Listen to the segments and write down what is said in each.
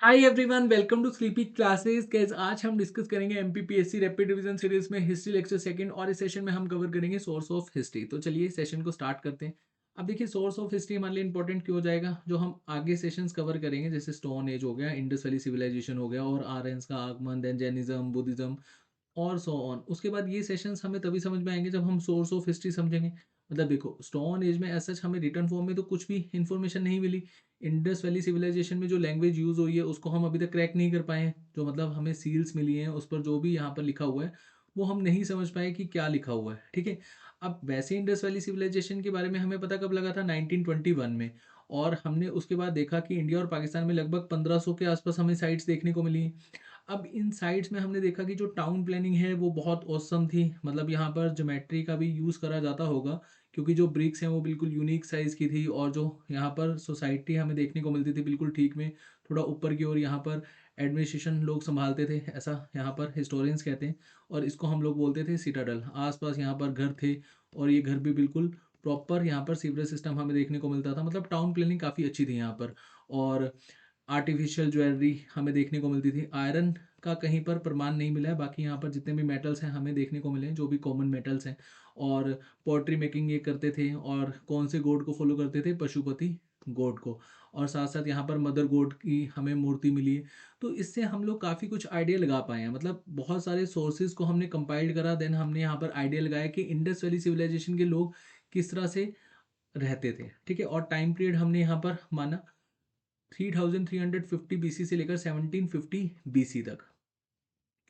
Hi everyone, welcome to sleepy classes. Guys, आज हम discuss करेंगे एमपीपीएससी रैपिड रिवीजन सीरीज में हिस्ट्री लेक्चर सेकंड, और इस सेशन में हम कवर करेंगे सोर्स ऑफ हिस्ट्री। तो चलिए सेशन को स्टार्ट करते हैं। अब देखिए, सोर्स ऑफ हिस्ट्री हमारे लिए इंपॉर्टेंट क्यों हो जाएगा। जो हम आगे सेशंस कवर करेंगे, जैसे स्टोन एज हो गया, इंडस वैली सिविलाइजेशन हो गया, और आर्यंस का आगमन, देन जैनिज्म, बुद्धिज्म और सो ऑन। उसके बाद ये सेशंस हमें तभी समझ में आएंगे जब हम सोर्स ऑफ हिस्ट्री समझेंगे। मतलब देखो, स्टोन एज में ऐसा हमें रिटर्न फॉर्म में तो कुछ भी इंफॉर्मेशन नहीं मिली। इंडस वैली सिविलाइजेशन में जो लैंग्वेज यूज हुई है उसको हम अभी तक क्रैक नहीं कर पाए हैं। जो मतलब हमें सील्स मिली हैं उस पर जो भी यहाँ पर लिखा हुआ है वो हम नहीं समझ पाए कि क्या लिखा हुआ है। ठीक है। अब वैसे इंडस वैली सिविलाइजेशन के बारे में हमें पता कब लगा था, 1921 में। और हमने उसके बाद देखा कि इंडिया और पाकिस्तान में लगभग 1500 के आसपास हमें साइट्स देखने को मिली। अब इन साइट्स में हमने देखा कि जो टाउन प्लानिंग है वो बहुत औसम थी। मतलब यहाँ पर ज्योमेट्री का भी यूज़ करा जाता होगा, क्योंकि जो ब्रिक्स हैं वो बिल्कुल यूनिक साइज़ की थी। और जो यहाँ पर सोसाइटी हमें देखने को मिलती थी बिल्कुल ठीक में, थोड़ा ऊपर की ओर यहाँ पर एडमिनिस्ट्रेशन लोग संभालते थे, ऐसा यहाँ पर हिस्टोरियंस कहते हैं। और इसको हम लोग बोलते थे सिटाडल। आसपास यहाँ पर घर थे, और ये घर भी बिल्कुल प्रॉपर यहाँ पर सीवरेज सिस्टम हमें देखने को मिलता था। मतलब टाउन प्लानिंग काफ़ी अच्छी थी यहाँ पर। और आर्टिफिशियल ज्वेलरी हमें देखने को मिलती थी। आयरन का कहीं पर प्रमाण नहीं मिला है, बाकी यहाँ पर जितने भी मेटल्स हैं हमें देखने को मिले हैं, जो भी कॉमन मेटल्स हैं। और पोट्री मेकिंग ये करते थे, और कौन से गॉड को फॉलो करते थे, पशुपति गॉड को। और साथ साथ यहाँ पर मदर गॉड की हमें मूर्ति मिली है। तो इससे हम लोग काफ़ी कुछ आइडिया लगा पाए हैं। मतलब बहुत सारे सोर्सेज को हमने कंपाइल्ड करा, देन हमने यहाँ पर आइडिया लगाया कि इंडस वैली सिविलाइजेशन के लोग किस तरह से रहते थे। ठीक है। और टाइम पीरियड हमने यहाँ पर माना 3350 बीसी से लेकर 1750 बीसी तक,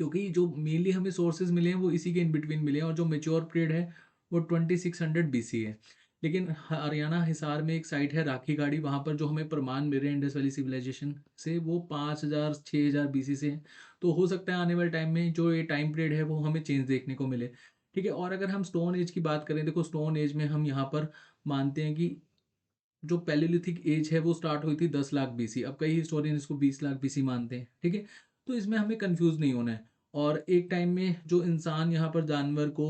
क्योंकि जो मेनली हमें सोर्सेज मिले हैं वो इसी के इन बिटवीन मिले हैं। और जो मेच्योर पीरियड है वो 2600 बीसी है। लेकिन हरियाणा हिसार में एक साइट है राखी गाड़ी, वहाँ पर जो हमें प्रमाण मिल रहे हैं इंडस वैली सिविलाइजेशन से वो 5000 6000 बीसी से हैं। तो हो सकता है आने वाले टाइम में जो ये टाइम पीरियड है वो हमें चेंज देखने को मिले। ठीक है। और अगर हम स्टोन एज की बात करें, देखो स्टोन एज में हम यहाँ पर मानते हैं कि जो पैलेलिथिक एज है वो स्टार्ट हुई थी 10 लाख बीसी। अब कई हिस्टोरियन इसको 20 लाख बीसी मानते हैं। ठीक है। तो इसमें हमें कंफ्यूज नहीं होना है। और एक टाइम में जो इंसान यहाँ पर जानवर को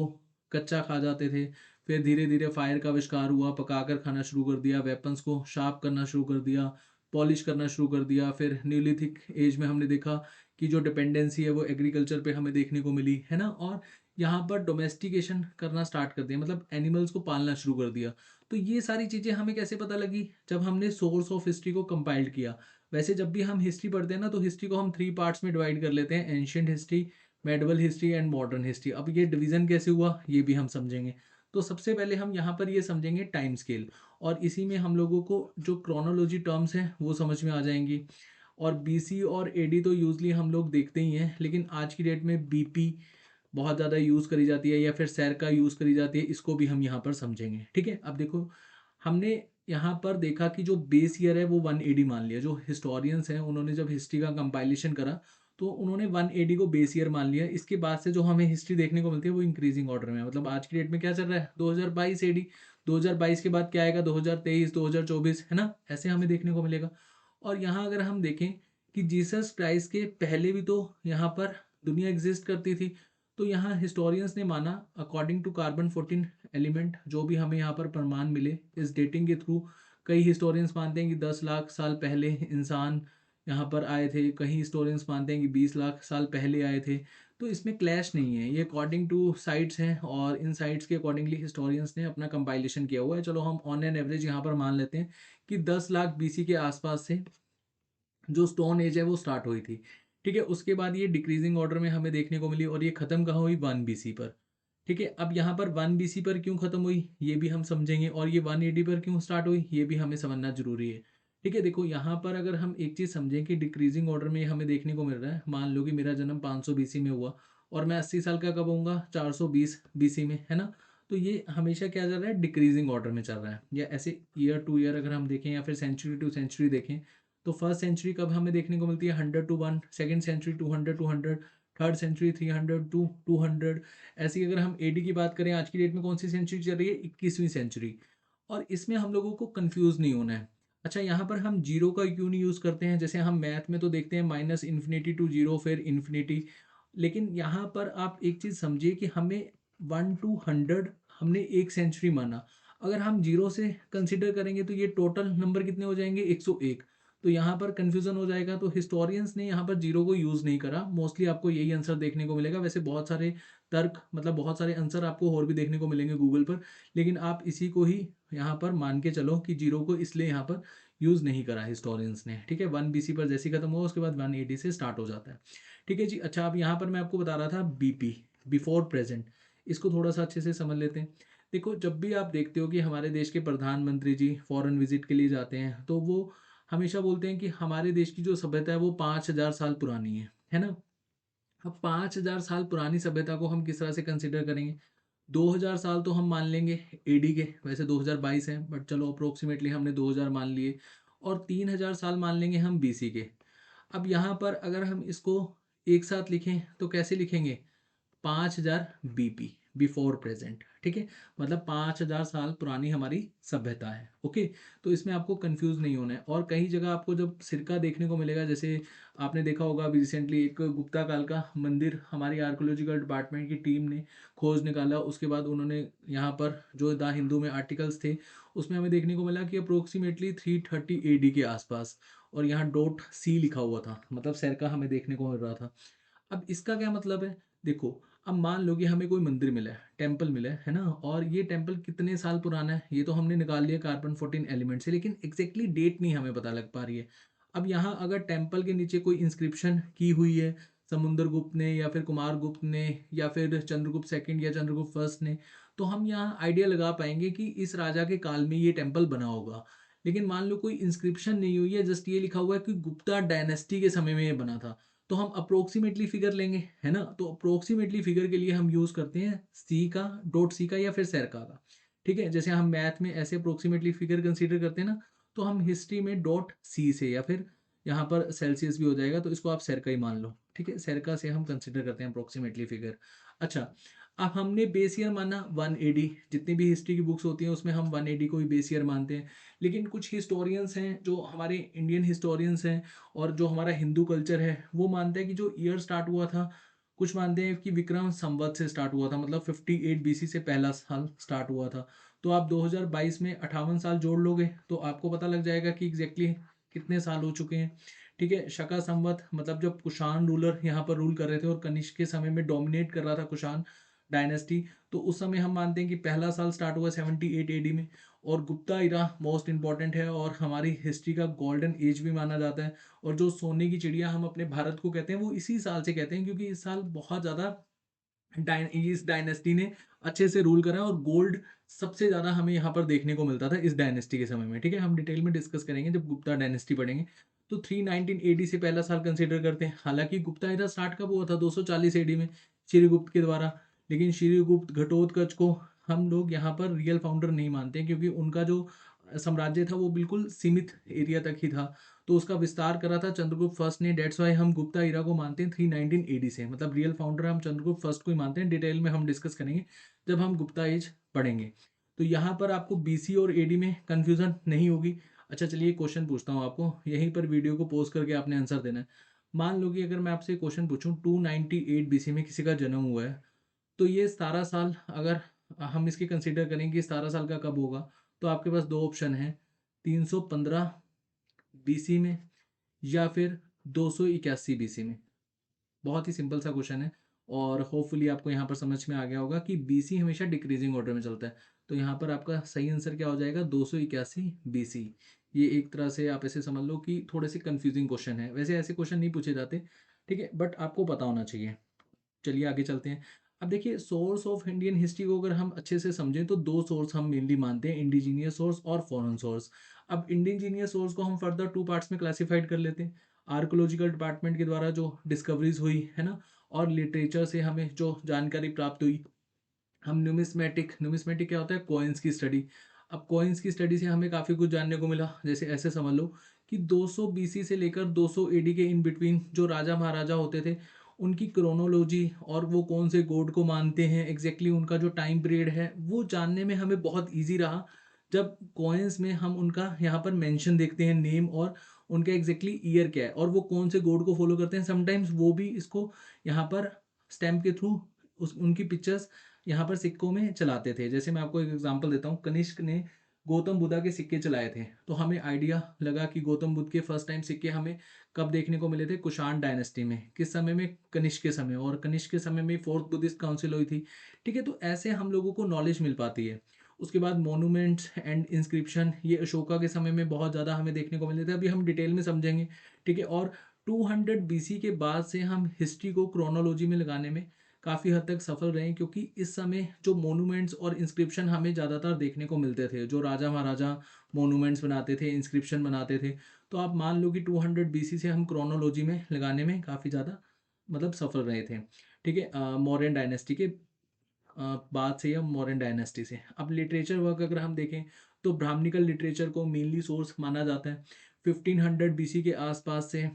कच्चा खा जाते थे, फिर धीरे धीरे फायर का आविष्कार हुआ, पकाकर खाना शुरू कर दिया, वेपन्स को शार्प करना शुरू कर दिया, पॉलिश करना शुरू कर दिया। फिर न्यूलिथिक एज में हमने देखा कि जो डिपेंडेंसी है वो एग्रीकल्चर पे हमें देखने को मिली है ना। और यहाँ पर डोमेस्टिकेशन करना स्टार्ट कर दिया, मतलब एनिमल्स को पालना शुरू कर दिया। तो ये सारी चीज़ें हमें कैसे पता लगी, जब हमने सोर्स ऑफ हिस्ट्री को कंपाइल्ड किया। वैसे जब भी हम हिस्ट्री पढ़ते हैं ना, तो हिस्ट्री को हम 3 पार्ट्स में डिवाइड कर लेते हैं, ancient history, medieval history and modern history. अब ये डिवीजन कैसे हुआ ये भी हम समझेंगे। तो सबसे पहले हम यहाँ पर ये समझेंगे टाइम स्केल, और इसी में हम लोगों को जो क्रोनोलॉजी टर्म्स हैं वो समझ में आ जाएंगी। और बीसी और एडी तो यूजली हम लोग देखते ही हैं, लेकिन आज की डेट में बीपी बहुत ज़्यादा यूज़ करी जाती है, या फिर सैर का यूज़ करी जाती है, इसको भी हम यहाँ पर समझेंगे। ठीक है। अब देखो, हमने यहाँ पर देखा कि जो बेस ईयर है वो 180 मान लिया। जो हिस्टोरियंस हैं उन्होंने जब हिस्ट्री का कंपाइलेशन करा तो उन्होंने 180 को बेस ईयर मान लिया। इसके बाद से जो हमें हिस्ट्री देखने को मिलती है वो इंक्रीजिंग ऑर्डर में है। मतलब आज की डेट में क्या चल रहा है, 2022 एडी। 2022 के बाद क्या आएगा, 2023, 2024, है ना, ऐसे हमें देखने को मिलेगा। और यहाँ अगर हम देखें कि जीसस क्राइस्ट के पहले भी तो यहाँ पर दुनिया एग्जिस्ट करती थी। तो यहाँ हिस्टोरियंस ने माना, अकॉर्डिंग टू कार्बन 14 एलिमेंट जो भी हमें यहाँ पर प्रमाण मिले इस डेटिंग के थ्रू, कई हिस्टोरियंस मानते हैं कि 10 लाख साल पहले इंसान यहाँ पर आए थे, कई हिस्टोरियंस मानते हैं कि 20 लाख साल पहले आए थे। तो इसमें क्लैश नहीं है, ये अकॉर्डिंग टू साइट्स हैं, और इन साइट्स के अकॉर्डिंगली हिस्टोरियंस ने अपना कंपाइलेशन किया हुआ है। चलो हम ऑन एन एवरेज यहाँ पर मान लेते हैं कि 10 लाख बीसी के आसपास से जो स्टोन एज है वो स्टार्ट हुई थी। ठीक है। उसके बाद ये डिक्रीजिंग ऑर्डर में हमें देखने को मिली, और ये खत्म कहाँ हुई, 1 बीसी पर। ठीक है। अब यहाँ पर 1 बीसी पर क्यों खत्म हुई ये भी हम समझेंगे, और ये 180 पर क्यों स्टार्ट हुई ये भी हमें समझना जरूरी है। ठीक है। देखो यहाँ पर अगर हम एक चीज़ समझें कि डिक्रीजिंग ऑर्डर में हमें देखने को मिल रहा है, मान लो कि मेरा जन्म 500 बीसी में हुआ, और मैं 80 साल का कब होऊंगा, 420 बीसी में, है ना। तो ये हमेशा क्या चल रहा है, डिक्रीजिंग ऑर्डर में चल रहा है। या ऐसे ईयर टू ईयर अगर हम देखें, या फिर सेंचुरी टू सेंचुरी देखें, तो फर्स्ट सेंचुरी कब हमें देखने को मिलती है, 100 to 1, second century 200 to 100, third century 300 to 200। ऐसे ही अगर हम एडी की बात करें, आज की डेट में कौन सी सेंचुरी चल रही है, 21वीं सेंचुरी। और इसमें हम लोगों को कंफ्यूज नहीं होना है। अच्छा, यहाँ पर हम जीरो का क्यों नहीं यूज़ करते हैं, जैसे हम मैथ में तो देखते हैं -∞ to 0 फिर इन्फिनिटी। लेकिन यहाँ पर आप एक चीज़ समझिए कि हमें 1 to 100 हमने एक सेंचुरी माना। अगर हम जीरो से कंसिडर करेंगे तो ये टोटल नंबर कितने हो जाएंगे, 101। तो यहाँ पर कन्फ्यूज़न हो जाएगा। तो हिस्टोरियंस ने यहाँ पर जीरो को यूज़ नहीं करा। मोस्टली आपको यही आंसर देखने को मिलेगा। वैसे बहुत सारे तर्क मतलब बहुत सारे आंसर आपको और भी देखने को मिलेंगे गूगल पर, लेकिन आप इसी को ही यहाँ पर मान के चलो कि जीरो को इसलिए यहाँ पर यूज़ नहीं करा हिस्टोरियंस ने। ठीक है, 1 बीसी पर जैसे ही खत्म हुआ उसके बाद 1 एडी से स्टार्ट हो जाता है। ठीक है जी। अच्छा, अब यहाँ पर मैं आपको बता रहा था बीपी, बिफोर प्रेजेंट। इसको थोड़ा सा अच्छे से समझ लेते हैं। देखो, जब भी आप देखते हो कि हमारे देश के प्रधानमंत्री जी फॉरेन विजिट के लिए जाते हैं, तो वो हमेशा बोलते हैं कि हमारे देश की जो सभ्यता है वो 5,000 साल पुरानी है ना? अब 5,000 साल पुरानी सभ्यता को हम किस तरह से कंसीडर करेंगे? 2000 साल तो हम मान लेंगे एडी के, वैसे 2022 है बट चलो अप्रोक्सीमेटली हमने 2000 मान लिए, और 3000 साल मान लेंगे हम बीसी के। अब यहाँ पर अगर हम इसको एक साथ लिखें तो कैसे लिखेंगे? 5,000 बीपी, बिफोर प्रेजेंट। ठीक है, मतलब 5,000 साल पुरानी हमारी सभ्यता है। ओके, तो इसमें आपको कंफ्यूज नहीं होना है। और कई जगह आपको जब सिरका देखने को मिलेगा, जैसे आपने देखा होगा अभी रिसेंटली एक गुप्ता काल का मंदिर हमारी आर्कोलॉजिकल डिपार्टमेंट की टीम ने खोज निकाला। उसके बाद उन्होंने यहाँ पर जो द हिंदू में आर्टिकल्स थे उसमें हमें देखने को मिला कि अप्रोक्सीमेटली 330 एडी के आसपास, और यहाँ डॉट सी लिखा हुआ था, मतलब सिरका हमें देखने को मिल रहा था। अब इसका क्या मतलब है? देखो, अब मान लो कि हमें कोई मंदिर मिला है, टेम्पल मिला है ना, और ये टेम्पल कितने साल पुराना है ये तो हमने निकाल लिया कार्बन 14 एलिमेंट से, लेकिन एग्जैक्टली डेट नहीं हमें पता लग पा रही है। अब यहाँ अगर टेम्पल के नीचे कोई इंस्क्रिप्शन की हुई है समुद्र गुप्त ने या फिर कुमार गुप्त ने या फिर चंद्रगुप्त सेकंड या चंद्रगुप्त फर्स्ट ने, तो हम यहाँ आइडिया लगा पाएंगे कि इस राजा के काल में ये टेम्पल बना होगा। लेकिन मान लो कोई इंस्क्रिप्शन नहीं हुई है, जस्ट ये लिखा हुआ है कि गुप्ता डायनेस्टी के समय में ये बना था, तो हम अप्रोक्सीमेटली फिगर लेंगे, है ना? तो अप्रोक्सीमेटली फिगर के लिए हम यूज करते हैं सी का, डॉट सी का या फिर सेरका का। ठीक है, जैसे हम मैथ में ऐसे अप्रोक्सीमेटली फिगर कंसीडर करते हैं ना, तो हम हिस्ट्री में डॉट सी से या फिर यहाँ पर सेल्सियस भी हो जाएगा, तो इसको आप सेरका ही मान लो। ठीक है, सेरका से हम कंसीडर करते हैं अप्रोक्सीमेटली फिगर। अच्छा, अब हमने बेस ईयर माना 1 एडी। जितनी भी हिस्ट्री की बुक्स होती हैं उसमें हम 1 एडी को ही बेस ईयर मानते हैं। लेकिन कुछ हिस्टोरियंस हैं जो हमारे इंडियन हिस्टोरियंस हैं और जो हमारा हिंदू कल्चर है वो मानते हैं कि जो ईयर स्टार्ट हुआ था, कुछ मानते हैं कि विक्रम संवत से स्टार्ट हुआ था, मतलब 58 बीसी से पहला साल स्टार्ट हुआ था। तो आप 2022 में 58 साल जोड़ लोगे तो आपको पता लग जाएगा कि एग्जैक्टली कितने साल हो चुके हैं। ठीक है, शका संवत मतलब जब कुषाण रूलर यहाँ पर रूल कर रहे थे और कनिष्क के समय में डोमिनेट कर रहा था कुषाण डायनेस्टी, तो उस समय हम मानते हैं कि पहला साल स्टार्ट हुआ 78 एडी में। और गुप्ता इरा मोस्ट इंपॉर्टेंट है और हमारी हिस्ट्री का गोल्डन एज भी माना जाता है। और जो सोने की चिड़िया हम अपने भारत को कहते हैं वो इसी साल से कहते हैं, क्योंकि इस साल बहुत ज़्यादा इस डायनेस्टी ने अच्छे से रूल करा और गोल्ड सबसे ज़्यादा हमें यहाँ पर देखने को मिलता था इस डायनेस्टी के समय में। ठीक है, हम डिटेल में डिस्कस करेंगे जब गुप्ता डायनेस्टी पढ़ेंगे। तो 319 एडी से पहला साल कंसिडर करते हैं। हालांकि गुप्ता एरा स्टार्ट कब हुआ था? 240 एडी में श्रीगुप्त के द्वारा। लेकिन श्रीगुप्त घटोत्कच को हम लोग यहाँ पर रियल फाउंडर नहीं मानते, क्योंकि उनका जो साम्राज्य था वो बिल्कुल सीमित एरिया तक ही था। तो उसका विस्तार करा था चंद्रगुप्त फर्स्ट ने। डेट्स वाई हम गुप्ता इरा को मानते हैं 319 एडी से, मतलब रियल फाउंडर हम चंद्रगुप्त फर्स्ट को ही मानते हैं। डिटेल में हम डिस्कस करेंगे जब हम गुप्ता एज पढ़ेंगे। तो यहाँ पर आपको बीसी और एडी में कन्फ्यूजन नहीं होगी। अच्छा, चलिए क्वेश्चन पूछता हूँ आपको, यहीं पर वीडियो को पॉज करके आपने आंसर देना है। मान लो कि अगर मैं आपसे क्वेश्चन पूछूं 298 बीसी में किसी का जन्म हुआ है, तो ये 17 साल अगर हम इसकी कंसीडर करें कि 17 साल का कब होगा, तो आपके पास दो ऑप्शन है, 315 बीसी में या फिर 281 बीसी में। बहुत ही सिंपल सा क्वेश्चन है और होपफुली आपको यहाँ पर समझ में आ गया होगा कि बीसी हमेशा डिक्रीजिंग ऑर्डर में चलता है। तो यहाँ पर आपका सही आंसर क्या हो जाएगा? 281 बीसी। ये एक तरह से आप ऐसे समझ लो कि थोड़े से कंफ्यूजिंग क्वेश्चन है, वैसे ऐसे क्वेश्चन नहीं पूछे जाते। ठीक है, बट आपको पता होना चाहिए। चलिए आगे चलते हैं। अब देखिए, सोर्स ऑफ इंडियन हिस्ट्री को अगर हम अच्छे से समझें तो दो सोर्स हम मेनली मानते हैं, इंडिजीनियस सोर्स और फॉरेन सोर्स। अब इंडिजीनियस सोर्स को हम फर्दर टू पार्ट्स में क्लासिफाइड कर लेते हैं। आर्कोलॉजिकल डिपार्टमेंट के द्वारा जो डिस्कवरीज हुई है ना, और लिटरेचर से हमें जो जानकारी प्राप्त हुई। हम न्यूमिस्मेटिक क्या होता है? कॉइन्स की स्टडी। अब कॉइन्स की स्टडी से हमें काफ़ी कुछ जानने को मिला, जैसे ऐसे समझ लो कि 200 बीसी से लेकर 200 एडी के इन बिटवीन जो राजा महाराजा होते थे, उनकी क्रोनोलॉजी और वो कौन से गॉड को मानते हैं, एग्जैक्टली उनका जो टाइम पीरियड है वो जानने में हमें बहुत ईजी रहा। जब कॉइन्स में हम उनका यहाँ पर मेंशन देखते हैं, नेम और उनका एग्जैक्टली ईयर क्या है और वो कौन से गॉड को फॉलो करते हैं, समटाइम्स वो भी इसको यहाँ पर स्टैम्प के थ्रू उस उनकी पिक्चर्स यहाँ पर सिक्कों में चलाते थे। जैसे मैं आपको एक एग्जांपल देता हूँ, कनिष्क ने गौतम बुद्धा के सिक्के चलाए थे। तो हमें आइडिया लगा कि गौतम बुद्ध के फर्स्ट टाइम सिक्के हमें कब देखने को मिले थे, कुषाण डायनेस्टी में, किस समय में, कनिष्क के समय, और कनिष्क के समय में फोर्थ बुद्धिस्ट काउंसिल हुई थी। ठीक है, तो ऐसे हम लोगों को नॉलेज मिल पाती है। उसके बाद मोनूमेंट्स एंड इंस्क्रिप्शन, ये अशोका के समय में बहुत ज़्यादा हमें देखने को मिले थे, अभी हम डिटेल में समझेंगे। ठीक है, और 200 बीसी के बाद से हम हिस्ट्री को क्रोनोलॉजी में लगाने में काफ़ी हद तक सफल रहे, क्योंकि इस समय जो मोनूमेंट्स और इंस्क्रिप्शन हमें ज़्यादातर देखने को मिलते थे, जो राजा महाराजा मोनूमेंट्स बनाते थे, इंस्क्रिप्शन बनाते थे। तो आप मान लो कि 200 बीसी से हम क्रोनोलॉजी में लगाने में काफ़ी ज़्यादा मतलब सफल रहे थे। ठीक है, मौर्यन डायनेस्टी के बाद से या मौर्यन डायनेस्टी से। अब लिटरेचर वर्क अगर हम देखें तो ब्राह्मणिकल लिटरेचर को मेनली सोर्स माना जाता है। 1500 बीसी के आसपास से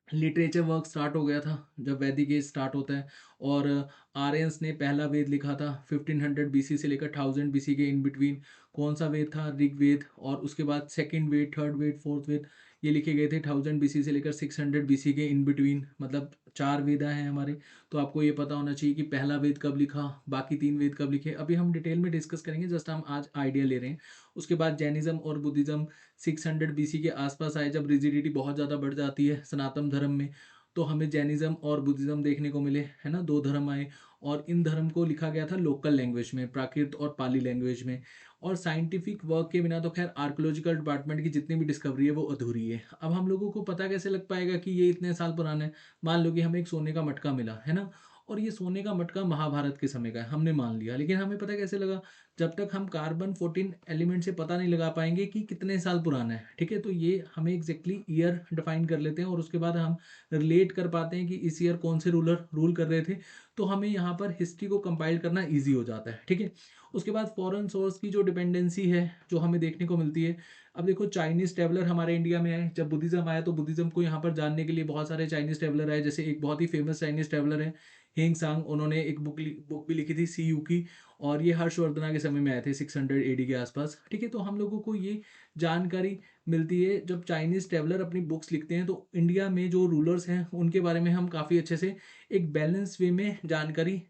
लिटरेचर वर्क स्टार्ट हो गया था, जब वैदिक एज स्टार्ट होता है। और आर्यंस ने पहला वेद लिखा था 1500 बीसी से लेकर 1000 बीसी के इन बिटवीन। कौन सा वेद था? ऋग्वेद। और उसके बाद सेकंड वेद, थर्ड वेद, फोर्थ वेद, ये लिखे गए थे 1000 बीसी से लेकर 600 बीसी के इन बिटवीन, मतलब 4 वेदा हैं हमारे। तो आपको ये पता होना चाहिए कि पहला वेद कब लिखा, बाकी 3 वेद कब लिखे, अभी हम डिटेल में डिस्कस करेंगे, जस्ट हम आज आइडिया ले रहे हैं। उसके बाद जैनिज्म और बुद्धिज्म 600 बीसी के आसपास आए, जब रिजिडिटी बहुत ज़्यादा बढ़ जाती है सनातन धर्म में। तो हमें जैनिज्म और बुद्धिज्म देखने को मिले, है ना, 2 धर्म आए। और इन धर्म को लिखा गया था लोकल लैंग्वेज में, प्राकृत और पाली लैंग्वेज में। और साइंटिफिक वर्क के बिना तो खैर आर्कोलॉजिकल डिपार्टमेंट की जितनी भी डिस्कवरी है वो अधूरी है। अब हम लोगों को पता कैसे लग पाएगा कि ये इतने साल पुराना है? मान लो कि हमें एक सोने का मटका मिला, है ना, और ये सोने का मटका महाभारत के समय का है, हमने मान लिया, लेकिन हमें पता कैसे लगा? जब तक हम कार्बन 14 एलिमेंट से पता नहीं लगा पाएंगे कि कितने साल पुराना है। ठीक है, तो ये हमें एग्जैक्टली ईयर डिफाइन कर लेते हैं, और उसके बाद हम रिलेट कर पाते हैं कि इस ईयर कौन से रूलर रूल कर रहे थे। तो हमें यहाँ पर हिस्ट्री को कंपाइल करना ईजी हो जाता है। ठीक है, उसके बाद फॉरेन सोर्स की जो डिपेंडेंसी है जो हमें देखने को मिलती है। अब देखो, चाइनीज ट्रेवलर हमारे इंडिया में आए, जब बुद्धिज्म आया तो बुद्धिज्म को यहाँ पर जानने के लिए बहुत सारे चाइनीज ट्रेवलर आए। जैसे एक बहुत ही फेमस चाइनीज ट्रेवलर है हिंग सांग, उन्होंने एक बुक भी लिखी थी सी यू की। और ये हर्षवर्धना के समय में आए थे 600 एडी के आसपास। ठीक है, तो हम लोगों को ये जानकारी मिलती है, जब चाइनीज ट्रेवलर अपनी बुक्स लिखते हैं तो इंडिया में जो रूलर्स हैं उनके बारे में हम काफ़ी अच्छे से एक बैलेंस वे में जानकारी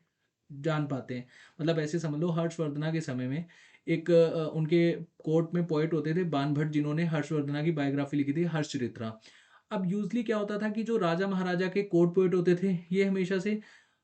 जान पाते हैं। मतलब ऐसे समझ लो, हर्षवर्धना के समय में एक उनके कोर्ट में पोइट होते थे बान भट्ट, जिन्होंने हर्षवर्धना की बायोग्राफी लिखी थी, हर्षचरित्रा। अब यूजली क्या होता था कि जो राजा महाराजा के कोर्ट पोइट होते थे, ये हमेशा से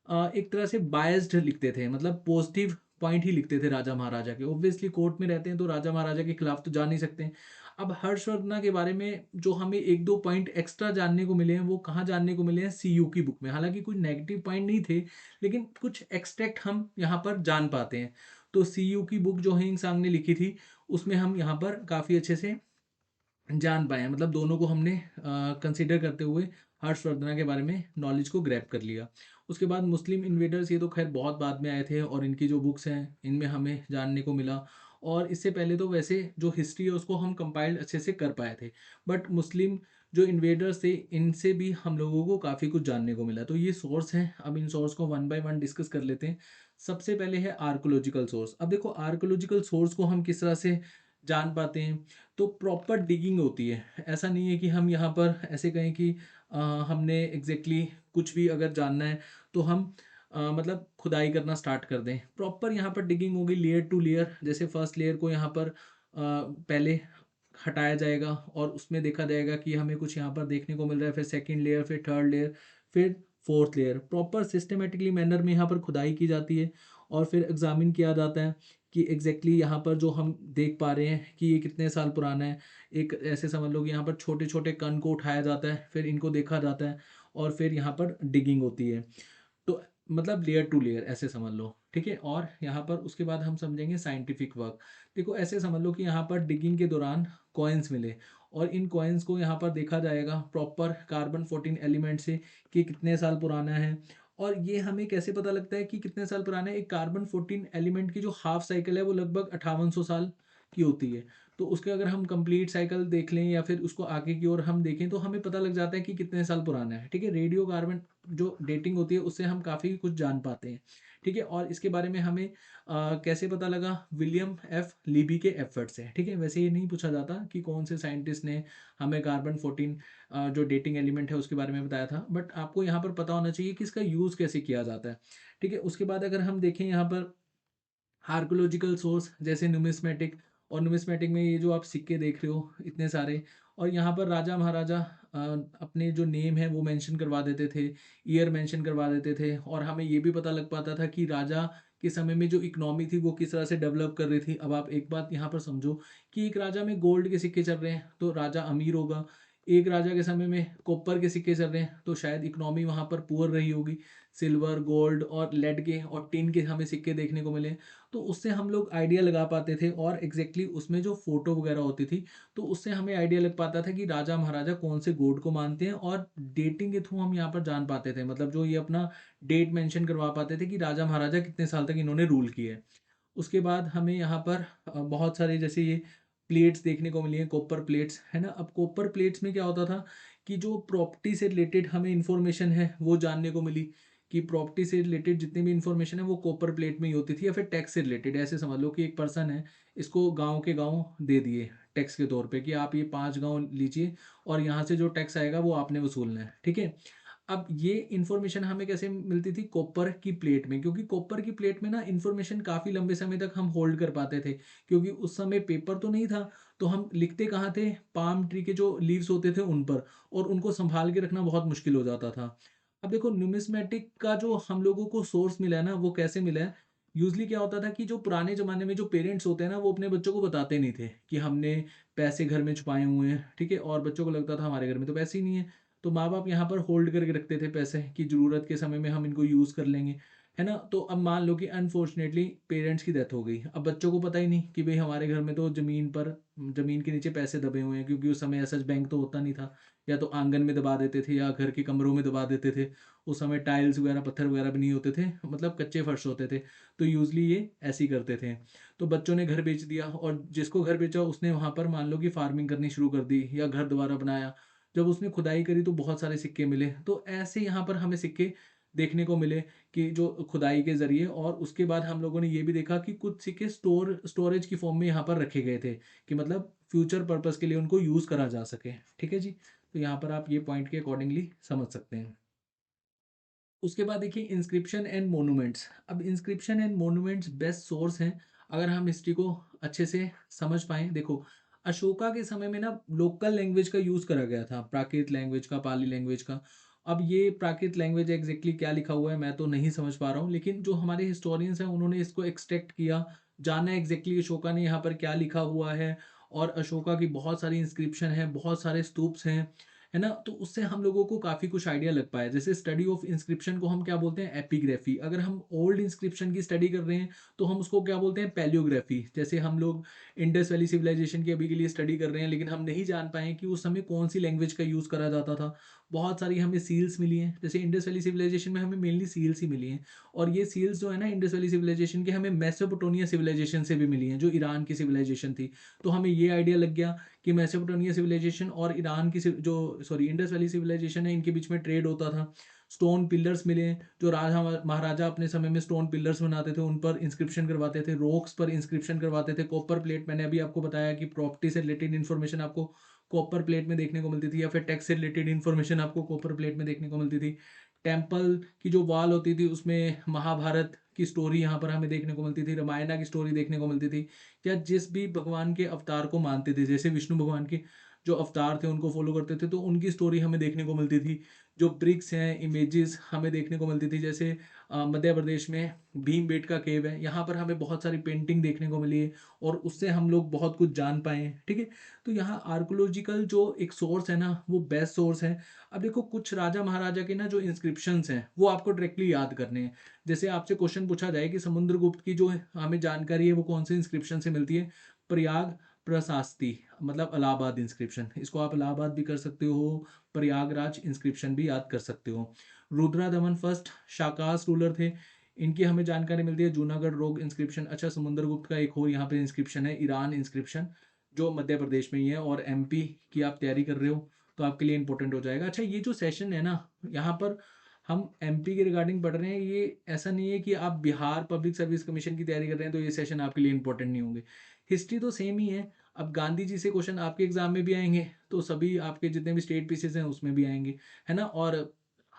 एक तरह से बायस्ड लिखते थे, मतलब पॉजिटिव पॉइंट ही लिखते थे राजा महाराजा के। ऑब्वियसली कोर्ट में रहते हैं तो राजा महाराजा के खिलाफ तो जा नहीं सकते हैं। अब हर्षवर्धना के बारे में जो हमें एक दो पॉइंट एक्स्ट्रा जानने को मिले हैं, वो कहाँ जानने को मिले हैं? सी यू की बुक में। हालांकि कुछ नेगेटिव पॉइंट नहीं थे, लेकिन कुछ एक्सट्रैक्ट हम यहाँ पर जान पाते हैं। तो सी यू की बुक जो हिंग सांग ने लिखी थी, उसमें हम यहाँ पर काफ़ी अच्छे से जान पाए हैं। मतलब दोनों को हमने कंसिडर करते हुए हर्षवर्धना के बारे में नॉलेज को ग्रैब कर लिया। उसके बाद मुस्लिम इन्वेडर्स, ये तो खैर बहुत बाद में आए थे, और इनकी जो बुक्स हैं इनमें हमें जानने को मिला। और इससे पहले तो वैसे जो हिस्ट्री है उसको हम कंपाइल अच्छे से कर पाए थे, बट मुस्लिम जो इन्वेडर्स थे इनसे भी हम लोगों को काफ़ी कुछ जानने को मिला। तो ये सोर्स हैं, अब इन सोर्स को वन बाय वन डिस्कस कर लेते हैं। सबसे पहले है आर्कोलॉजिकल सोर्स। अब देखो, आर्कोलॉजिकल सोर्स को हम किस तरह से जान पाते हैं? तो प्रॉपर डिगिंग होती है। ऐसा नहीं है कि हम यहाँ पर ऐसे कहें कि हमने एग्जैक्टली कुछ भी अगर जानना है तो हम मतलब खुदाई करना स्टार्ट कर दें। प्रॉपर यहाँ पर डिगिंग होगी लेयर टू लेयर। जैसे फर्स्ट लेयर को यहाँ पर पहले हटाया जाएगा और उसमें देखा जाएगा कि हमें कुछ यहाँ पर देखने को मिल रहा है, फिर सेकेंड लेयर, फिर थर्ड लेयर, फिर fourth layer. Proper systematically manner में यहाँ पर खुदाई की जाती है, और फिर एग्जामिन किया जाता है कि एग्जैक्टली यहाँ पर जो हम देख पा रहे हैं कि ये कितने साल पुराना है। एक ऐसे समझ लो कि यहाँ पर छोटे छोटे कण को उठाया जाता है, फिर इनको देखा जाता है, और फिर यहाँ पर डिगिंग होती है। तो मतलब लेयर टू लेयर ऐसे समझ लो। ठीक है, और यहाँ पर उसके बाद हम समझेंगे साइंटिफिक वर्क। देखो, ऐसे समझ लो कि यहाँ पर डिगिंग के दौरान कॉइन्स मिले, और इन कॉइन्स को यहाँ पर देखा जाएगा प्रॉपर कार्बन 14 एलिमेंट से कि कितने साल पुराना है। और ये हमें कैसे पता लगता है कि कितने साल पुराना है? एक कार्बन 14 एलिमेंट की जो हाफ साइकिल है वो लगभग 5800 साल की होती है। तो उसके अगर हम कंप्लीट साइकिल देख लें या फिर उसको आगे की ओर हम देखें तो हमें पता लग जाता है कि कितने साल पुराना है। ठीक है, रेडियो कार्बन जो डेटिंग होती है उससे हम काफ़ी कुछ जान पाते हैं। ठीक है, और इसके बारे में हमें कैसे पता लगा? विलियम एफ लीबी के एफर्ट से। ठीक है, वैसे ये नहीं पूछा जाता कि कौन से साइंटिस्ट ने हमें कार्बन 14 जो डेटिंग एलिमेंट है उसके बारे में बताया था, बट आपको यहाँ पर पता होना चाहिए कि इसका यूज़ कैसे किया जाता है। ठीक है, उसके बाद अगर हम देखें यहाँ पर आर्कोलॉजिकल सोर्स जैसे न्यूमिस्मेटिक और नुमिस्मेटिक में ये जो आप सिक्के देख रहे हो इतने सारे, और यहाँ पर राजा महाराजा अपने जो नेम है वो मेंशन करवा देते थे, ईयर मेंशन करवा देते थे, और हमें ये भी पता लग पाता था कि राजा के समय में जो इकोनॉमी थी वो किस तरह से डेवलप कर रही थी। अब आप एक बात यहाँ पर समझो कि एक राजा में गोल्ड के सिक्के चल रहे हैं तो राजा अमीर होगा, एक राजा के समय में कॉपर के सिक्के चल रहे हैं तो शायद इकोनॉमी वहाँ पर पुअर रही होगी। सिल्वर, गोल्ड और लेड के और टिन के हमें सिक्के देखने को मिले, तो उससे हम लोग आइडिया लगा पाते थे, और एग्जैक्टली उसमें जो फोटो वगैरह होती थी तो उससे हमें आइडिया लग पाता था कि राजा महाराजा कौन से गॉड को मानते हैं, और डेटिंग के थ्रू हम यहाँ पर जान पाते थे, मतलब जो ये अपना डेट मेंशन करवा पाते थे कि राजा महाराजा कितने साल तक इन्होंने रूल किया है। उसके बाद हमें यहाँ पर बहुत सारे जैसे ये प्लेट्स देखने को मिली हैं, कॉपर प्लेट्स, है ना? अब कॉपर प्लेट्स में क्या होता था कि जो प्रॉपर्टी से रिलेटेड हमें इन्फॉर्मेशन है वो जानने को मिली, कि प्रॉपर्टी से रिलेटेड जितनी भी इन्फॉर्मेशन है वो कॉपर प्लेट में ही होती थी, या फिर टैक्स से रिलेटेड। ऐसे समझ लो कि एक पर्सन है, इसको गाँव के गाँव दे दिए टैक्स के तौर पे कि आप ये 5 गाँव लीजिए और यहाँ से जो टैक्स आएगा वो आपने वसूलना है, ठीक है? अब ये इन्फॉर्मेशन हमें कैसे मिलती थी? कॉपर की प्लेट में, क्योंकि कॉपर की प्लेट में ना इन्फॉर्मेशन काफ़ी लंबे समय तक हम होल्ड कर पाते थे, क्योंकि उस समय पेपर तो नहीं था, तो हम लिखते कहाँ थे? पाम ट्री के जो लीव्स होते थे उन पर, और उनको सँभाल के रखना बहुत मुश्किल हो जाता था। अब देखो न्यूमिस्मेटिक का जो हम लोगों को सोर्स मिला है ना, वो कैसे मिला है? यूज़ुअली क्या होता था कि जो पुराने ज़माने में जो पेरेंट्स होते हैं ना, वो अपने बच्चों को बताते नहीं थे कि हमने पैसे घर में छुपाए हुए हैं, ठीक है? और बच्चों को लगता था हमारे घर में तो पैसे ही नहीं है। तो माँ-बाप यहाँ पर होल्ड करके रखते थे पैसे कि ज़रूरत के समय में हम इनको यूज़ कर लेंगे, है ना? तो अब मान लो कि अनफॉर्चुनेटली पेरेंट्स की डेथ हो गई। अब बच्चों को पता ही नहीं कि भई हमारे घर में तो ज़मीन के नीचे पैसे दबे हुए हैं, क्योंकि उस समय ऐसा बैंक तो होता नहीं था। या तो आँगन में दबा देते थे या घर के कमरों में दबा देते थे। उस समय टाइल्स वगैरह, पत्थर वगैरह भी नहीं होते थे, मतलब कच्चे फर्श होते थे। तो यूज़ुअली ये ऐसे ही करते थे। तो बच्चों ने घर बेच दिया, और जिसको घर बेचा उसने वहाँ पर मान लो कि फार्मिंग करनी शुरू कर दी या घर दोबारा बनाया। जब उसने खुदाई करी तो बहुत सारे सिक्के मिले। तो ऐसे यहाँ पर हमें सिक्के देखने को मिले कि जो खुदाई के ज़रिए, और उसके बाद हम लोगों ने ये भी देखा कि कुछ सिक्के स्टोरेज की फ़ॉर्म में यहाँ पर रखे गए थे, कि मतलब फ्यूचर पर्पज़ के लिए उनको यूज़ करा जा सके। ठीक है जी? तो यहाँ पर आप ये पॉइंट के अकॉर्डिंगली समझ सकते हैं। उसके बाद देखिए इंस्क्रिप्शन एंड मोनूमेंट्स। अब inscription and monuments best source हैं अगर हम हिस्ट्री को अच्छे से समझ पाएँ। देखो, अशोका के समय में ना लोकल लैंग्वेज का यूज़ करा गया था, प्राकृत लैंग्वेज का, पाली लैंग्वेज का। अब ये प्राकृत लैंग्वेज एग्ज़ैक्टली क्या लिखा हुआ है मैं तो नहीं समझ पा रहा हूँ, लेकिन जो हमारे हिस्टोरियंस हैं उन्होंने इसको एक्सट्रैक्ट किया, जाना एग्ज़ैक्टली अशोका ने यहाँ पर क्या लिखा हुआ है, और अशोका की बहुत सारी इंस्क्रिप्शन हैं, बहुत सारे स्तूप्स हैं, है ना? तो उससे हम लोगों को काफ़ी कुछ आइडिया लग पाया। जैसे स्टडी ऑफ इंस्क्रिप्शन को हम क्या बोलते हैं? एपिग्राफी। अगर हम ओल्ड इंस्क्रिप्शन की स्टडी कर रहे हैं, तो हम उसको क्या बोलते हैं? पैलियोग्राफी। जैसे हम लोग इंडस वैली सिविलाइजेशन की अभी के लिए स्टडी कर रहे हैं, लेकिन हम नहीं जान पाए कि उस समय कौन-सी लैंग्वेज का यूज़ करा जाता था। बहुत सारी हमें सील्स मिली हैं। जैसे इंडस वैली सिविलाइजेशन में हमें मेनली सील्स ही मिली हैं, और ये सील्स जो है ना इंडस वैली सिविलाइजेशन के, हमें मेसोपोटामिया सिविलाइजेशन से भी मिली हैं, जो ईरान की सिविलाइजेशन थी। तो हमें ये आइडिया लग गया कि मेसोपोटामिया सिविलाइजेशन और ईरान की जो सॉरी इंडस वैली सिविलाइजेशन है, इनके बीच में ट्रेड होता था। स्टोन पिलर्स मिले हैं, जो राजा महाराजा अपने समय में स्टोन पिलर्स बनाते थे, उन पर इंस्क्रिप्शन करवाते थे, रॉक्स पर इंस्क्रिप्शन करवाते थे। कॉपर प्लेट, मैंने अभी आपको बताया कि प्रॉपर्टी से रिलेटेड इन्फॉर्मेशन आपको कॉपर प्लेट में देखने को मिलती थी, या फिर टैक्स से रिलेटेड इन्फॉर्मेशन आपको कॉपर प्लेट में देखने को मिलती थी। टेम्पल की जो वॉल होती थी उसमें महाभारत की स्टोरी यहाँ पर हमें देखने को मिलती थी, रामायणा की स्टोरी देखने को मिलती थी, या जिस भी भगवान के अवतार को मानते थे, जैसे विष्णु भगवान के जो अवतार थे उनको फॉलो करते थे, तो उनकी स्टोरी हमें देखने को मिलती थी। जो ब्रिक्स हैं, इमेजेस हमें देखने को मिलती थी, जैसे मध्य प्रदेश में भीमबेटका केव है, यहाँ पर हमें बहुत सारी पेंटिंग देखने को मिली है, और उससे हम लोग बहुत कुछ जान पाए हैं। ठीक है? तो यहाँ आर्कोलॉजिकल जो एक सोर्स है ना, वो बेस्ट सोर्स है। अब देखो, कुछ राजा महाराजा के ना जो इंस्क्रिप्शंस हैं वो आपको डायरेक्टली याद करने हैं। जैसे आपसे क्वेश्चन पूछा जाए कि समुद्रगुप्त की जो हमें जानकारी है वो कौन से इंस्क्रिप्शन से मिलती है? प्रयाग प्रशास्ति, मतलब इलाहाबाद इंस्क्रिप्शन। इसको आप इलाहाबाद भी कर सकते हो, प्रयागराज इंस्क्रिप्शन भी याद कर सकते हो। रुद्रादमन फर्स्ट शाकास रूलर थे, इनकी हमें जानकारी मिलती है जूनागढ़ रोग इंस्क्रिप्शन। अच्छा, समुद्रगुप्त का एक और यहाँ पे इंस्क्रिप्शन है, ईरान इंस्क्रिप्शन, जो मध्य प्रदेश में ही है, और एमपी की आप तैयारी कर रहे हो तो आपके लिए इंपॉर्टेंट हो जाएगा। अच्छा, ये जो सेशन है ना, यहाँ पर हम एमपी के रिगार्डिंग पढ़ रहे हैं, ये ऐसा नहीं है कि आप बिहार पब्लिक सर्विस कमीशन की तैयारी कर रहे हैं तो ये सेशन आपके लिए इंपॉर्टेंट नहीं होंगे। हिस्ट्री तो सेम ही है। अब गांधी जी से क्वेश्चन आपके एग्जाम में भी आएंगे, तो सभी आपके जितने भी स्टेट पीसेस हैं उसमें भी आएंगे, है ना? और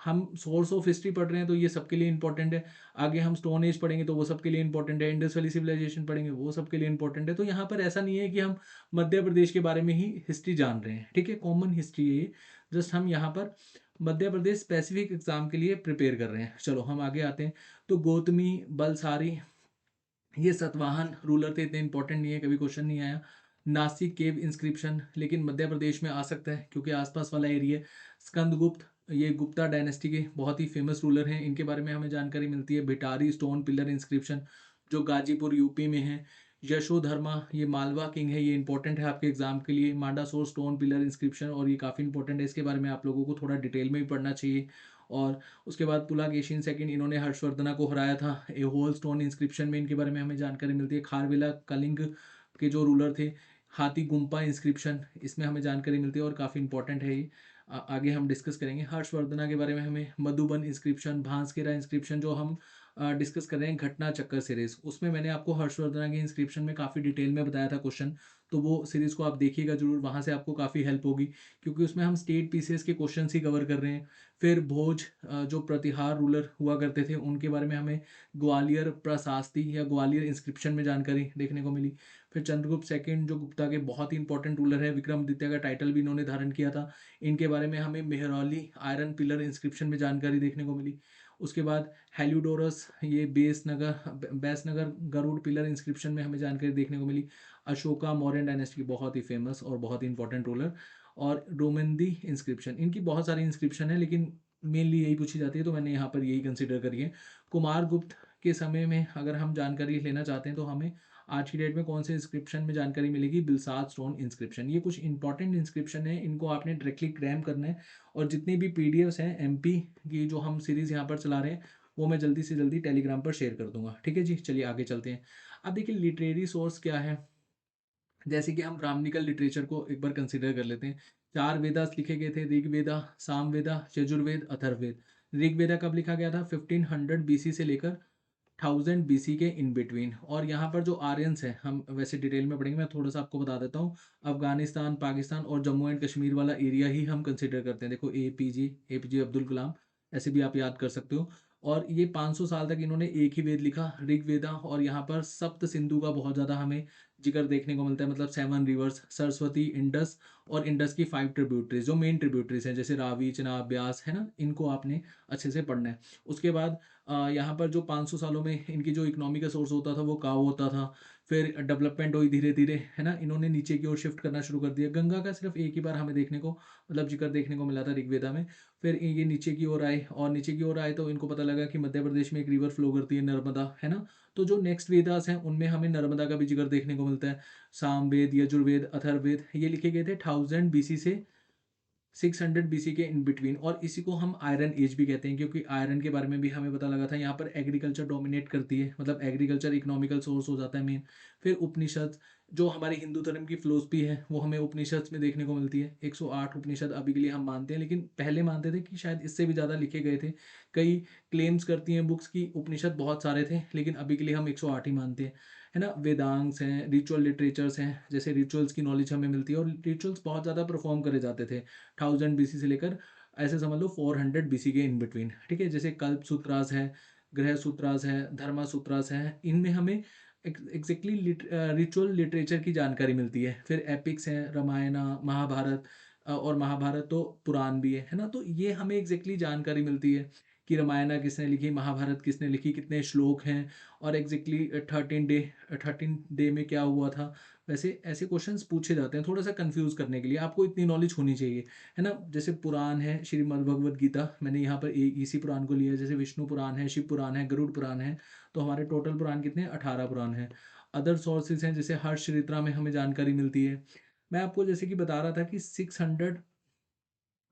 हम सोर्स ऑफ हिस्ट्री पढ़ रहे हैं तो ये सबके लिए इंपॉर्टेंट है। आगे हम स्टोन एज पढ़ेंगे तो वो सबके लिए इंपॉर्टेंट है। इंडस वैली सिविलाइजेशन पढ़ेंगे वो सबके लिए इंपॉर्टेंट है। तो यहाँ पर ऐसा नहीं है कि हम मध्य प्रदेश के बारे में ही हिस्ट्री जान रहे हैं, ठीक है, कॉमन हिस्ट्री है ये। जस्ट हम यहाँ पर मध्य प्रदेश स्पेसिफिक एग्जाम के लिए प्रिपेयर कर रहे हैं। चलो हम आगे आते हैं। तो गौतमी, बलसारी, ये सतवाहन रूलर थे, इतने इंपॉर्टेंट नहीं है, कभी क्वेश्चन नहीं आया। नासिक केव इंस्क्रिप्शन लेकिन मध्य प्रदेश में आ सकता है क्योंकि आसपास वाला एरिया है। स्कंदगुप्त, ये गुप्ता डायनेस्टी के बहुत ही फेमस रूलर हैं, इनके बारे में हमें जानकारी मिलती है। भिटारी स्टोन पिलर इंस्क्रिप्शन जो गाजीपुर यूपी में है। यशोधर्मा, ये मालवा किंग है, ये इंपॉर्टेंट है आपके एग्जाम के लिए। मांडासोर स्टोन पिलर इंस्क्रिप्शन, और ये काफ़ी इंपॉर्टेंट है, इसके बारे में आप लोगों को थोड़ा डिटेल में भी पढ़ना चाहिए। और उसके बाद पुलाकेशिन सेकंड, इन्होंने हर्षवर्धना को हराया था। ए होल स्टोन इंस्क्रिप्शन में इनके बारे में हमें जानकारी मिलती है। खारवेला कलिंग के जो रूलर थे। हाथी गुम्पा इंस्क्रिप्शन, इसमें हमें जानकारी मिलती है और काफ़ी इंपॉर्टेंट है ये। आगे हम डिस्कस करेंगे हर्षवर्धना के बारे में। हमें मधुबन इंस्क्रिप्शन, भांसकेरा इंस्क्रिप्शन जो हम डिस्कस कर रहे हैं घटना चक्कर सीरीज, उसमें मैंने आपको हर्षवर्धना के इंस्क्रिप्शन में काफ़ी डिटेल में बताया था क्वेश्चन। तो वो सीरीज़ को आप देखिएगा जरूर, वहाँ से आपको काफ़ी हेल्प होगी क्योंकि उसमें हम स्टेट पीसीएस के क्वेश्चन ही कवर कर रहे हैं। फिर भोज, जो प्रतिहार रूलर हुआ करते थे उनके बारे में हमें ग्वालियर प्रशास्ति या ग्वालियर इंस्क्रिप्शन में जानकारी देखने को मिली। फिर चंद्रगुप्त सेकंड जो गुप्ता के बहुत ही इंपॉर्टेंट रूलर है, विक्रमादित्य का टाइटल भी इन्होंने धारण किया था, इनके बारे में हमें मेहरौली आयरन पिलर इंस्क्रिप्शन में जानकारी देखने को मिली। उसके बाद हेल्यूडोरस, ये बेसनगर गरुड़ पिलर इंस्क्रिप्शन में हमें जानकारी देखने को मिली। अशोका मौर्यन डायनेस्टी की बहुत ही फेमस और बहुत ही इंपॉर्टेंट रूलर। और डोमेंदी इंस्क्रिप्शन, इनकी बहुत सारी इंस्क्रिप्शन है लेकिन मेनली यही पूछी जाती है तो मैंने यहाँ पर यही कंसिडर करी है। कुमार गुप्त के समय में अगर हम जानकारी लेना चाहते हैं तो हमें आज की डेट में कौन से इंस्क्रिप्शन में जानकारी मिलेगी, बिलसात स्टोन इंस्क्रिप्शन। ये कुछ इंपॉर्टेंट इंस्क्रिप्शन है, इनको आपने डायरेक्टली क्रैम करना है। और जितनी भी पीडीएफ्स हैं एमपी की जो हम सीरीज़ यहाँ पर चला रहे हैं वो मैं जल्दी से जल्दी टेलीग्राम पर शेयर कर दूंगा, ठीक है जी। चलिए आगे चलते हैं। अब देखिए लिटरेरी सोर्स क्या है। जैसे कि हम ब्राह्मणिकल लिटरेचर को एक बार कंसिडर कर लेते हैं। चार वेदास लिखे गए थे, ऋग्वेदा, सामवेदा, यजुर्वेद, अथर्ववेद। ऋग्वेदा कब लिखा गया था, 1500 बीसी से लेकर 1000 बीसी के इन बिटवीन। और यहाँ पर जो आर्यंस हैं हम वैसे डिटेल में पढ़ेंगे, मैं थोड़ा सा आपको बता देता हूँ। अफगानिस्तान, पाकिस्तान और जम्मू एंड कश्मीर वाला एरिया ही हम कंसिडर करते हैं। देखो एपीजे अब्दुल कलाम, ऐसे भी आप याद कर सकते हो। और ये 500 साल तक इन्होंने एक ही वेद लिखा, ऋग्वेदा। और यहाँ पर सप्त सिंधु का बहुत ज़्यादा हमें जिक्र देखने को मिलता है, मतलब 7 रिवर्स, सरस्वती, इंडस और इंडस की 5 ट्रिब्यूटरीज जो मेन ट्रिब्यूटरीज हैं जैसे रावी, चनाब, ब्यास, है ना, इनको आपने अच्छे से पढ़ना है। उसके बाद यहाँ पर जो 500 सालों में इनकी जो इकोनॉमी का सोर्स होता था वो काव होता था। फिर डेवलपमेंट हुई धीरे धीरे, है ना, इन्होंने नीचे की ओर शिफ्ट करना शुरू कर दिया। गंगा का सिर्फ एक ही बार हमें देखने को मतलब जिक्र देखने को मिला था ऋग्वेदा में। फिर ये नीचे की ओर आए और नीचे की ओर आए तो इनको पता लगा कि मध्य प्रदेश में एक रिवर फ्लो करती है, नर्मदा, है ना। तो जो नेक्स्ट वेदास हैं उनमें हमें नर्मदा का भी जिक्र देखने को मिलता है। सामवेद, यजुर्वेद, अथर्ववेद ये लिखे गए थे 1000 बीसी से 600 बीसी के इन बिटवीन। और इसी को हम आयरन एज भी कहते हैं क्योंकि आयरन के बारे में भी हमें पता लगा था। यहाँ पर एग्रीकल्चर डोमिनेट करती है, मतलब एग्रीकल्चर इकोनॉमिकल सोर्स हो जाता है मेन। फिर उपनिषद, जो हमारे हिंदू धर्म की फिलोसफी है वो हमें उपनिषद में देखने को मिलती है। 108 उपनिषद अभी के लिए हम मानते हैं, लेकिन पहले मानते थे कि शायद इससे भी ज़्यादा लिखे गए थे। कई क्लेम्स करती हैं बुक्स की उपनिषद बहुत सारे थे, लेकिन अभी के लिए हम 108 ही मानते हैं, है ना। वेदांग्स हैं, रिचुअल लिटरेचर्स हैं, जैसे रिचुअल्स की नॉलेज हमें मिलती है और रिचुअल्स बहुत ज़्यादा परफॉर्म करे जाते थे 1000 बीसी से लेकर ऐसे समझ लो 400 बीसी के इन बिटवीन, ठीक है। जैसे कल्प सूत्रास है, ग्रह सूत्रास है, धर्मा सूत्रास है, इनमें हमें एग्जैक्टली रिचुअल लिटरेचर की जानकारी मिलती है। फिर एपिक्स हैं, रामायण, महाभारत, और महाभारत तो पुराण भी है ना। तो ये हमें एग्जैक्टली जानकारी मिलती है कि रामायण किसने लिखी, महाभारत किसने लिखी, कितने श्लोक हैं, और एग्जैक्टली 13 डे में क्या हुआ था। वैसे ऐसे क्वेश्चंस पूछे जाते हैं थोड़ा सा कंफ्यूज करने के लिए, आपको इतनी नॉलेज होनी चाहिए, है ना। जैसे पुराण है, श्रीमद् भगवद गीता, मैंने यहाँ पर इसी पुराण को लिया है। जैसे विष्णु पुराण है, शिव पुराण है, गरुड़ पुराण है। तो हमारे टोटल पुराण कितने हैं, 18 पुराण हैं। अदर सोर्सेज हैं जैसे हर्ष चरित्रा में हमें जानकारी मिलती है। मैं आपको जैसे कि बता रहा था कि 600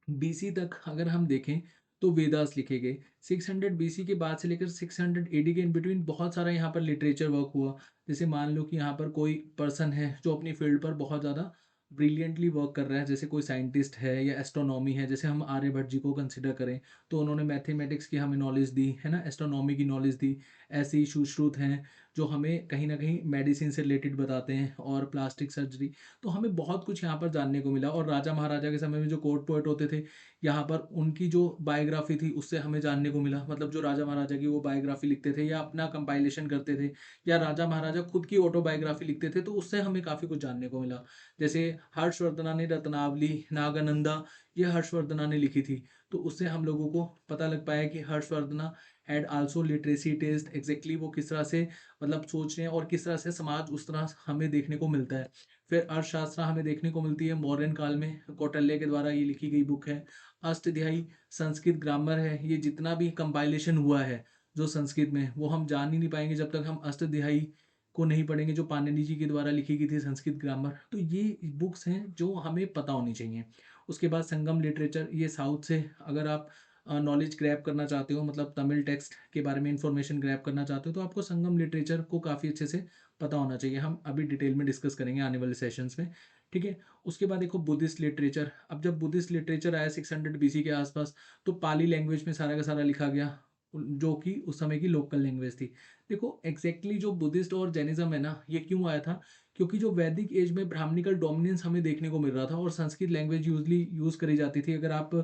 बीसी तक अगर हम देखें तो वेदास लिखे गए। 600 बीसी के बाद से लेकर 600 एडी के इन बिटवीन बहुत सारा यहाँ पर लिटरेचर वर्क हुआ। जैसे मान लो कि यहाँ पर कोई पर्सन है जो अपनी फील्ड पर बहुत ज़्यादा ब्रिलियंटली वर्क कर रहा है, जैसे कोई साइंटिस्ट है या एस्ट्रोनॉमी है, जैसे हम आर्यभट्ट जी को कंसिडर करें तो उन्होंने मैथमेटिक्स की हमें नॉलेज दी, है ना, एस्ट्रोनॉमी की नॉलेज दी। ऐसे ही सुश्रुत हैं जो हमें कहीं न कहीं मेडिसिन से रिलेटेड बताते हैं और प्लास्टिक सर्जरी। तो हमें बहुत कुछ यहाँ पर जानने को मिला और राजा-महाराजा के समय में जो कोर्ट पोएट होते थे, यहाँ पर उनकी जो बायोग्राफ़ी थी उससे हमें जानने को मिला। मतलब जो राजा-महाराजा की वो बायोग्राफ़ी लिखते थे या अपना कंपाइलेशन करते थे या राजा-महाराजा खुद की ऑटोबायोग्राफ़ी लिखते थे, तो उससे हमें काफ़ी कुछ जानने को मिला। जैसे हर्षवर्धना ने रत्नावली, नागानंदा ये हर्षवर्धना ने लिखी थी। तो उससे हम लोगों को पता लग पाया कि Harshavardhana had also literacy test exactly वो किस तरह से मतलब सोच रहे हैं और किस तरह से समाज उस तरह हमें देखने को मिलता है। फिर अर्थशास्त्र हमें देखने को मिलती है मौर्यन काल में कौटिल्य के द्वारा ये लिखी गई बुक है। अष्टध्यायी संस्कृत ग्रामर है, ये जितना भी कंपाइलेशन हुआ है जो संस्कृत में वो हम जान ही नहीं पाएँगे जब तक हम अष्टध्यायी को नहीं पढ़ेंगे जो पाणिनि जी के द्वारा लिखी गई थी संस्कृत ग्रामर। तो ये बुक्स हैं जो हमें पता होनी चाहिए। उसके बाद संगम लिटरेचर ये साउथ से अगर आप नॉलेज ग्रैब करना चाहते हो मतलब तमिल टेक्स्ट के बारे में इन्फॉर्मेशन ग्रैब करना चाहते हो तो आपको संगम लिटरेचर को काफ़ी अच्छे से पता होना चाहिए। हम अभी डिटेल में डिस्कस करेंगे आने वाले सेशंस में, ठीक है? उसके बाद देखो बुद्धिस्ट लिटरेचर। अब जब बुद्धिस्ट लिटरेचर आया 600 बीसी के आसपास तो पाली लैंग्वेज में सारा का सारा लिखा गया, जो कि उस समय की लोकल लैंग्वेज थी। देखो एग्जैक्टली जो बुद्धिस्ट और जैनिज्म है ना, ये क्यों आया था? क्योंकि जो वैदिक एज में ब्राह्मणिकल डोमिनेंस हमें देखने को मिल रहा था और संस्कृत लैंग्वेज यूजली यूज़ करी जाती थी। अगर आप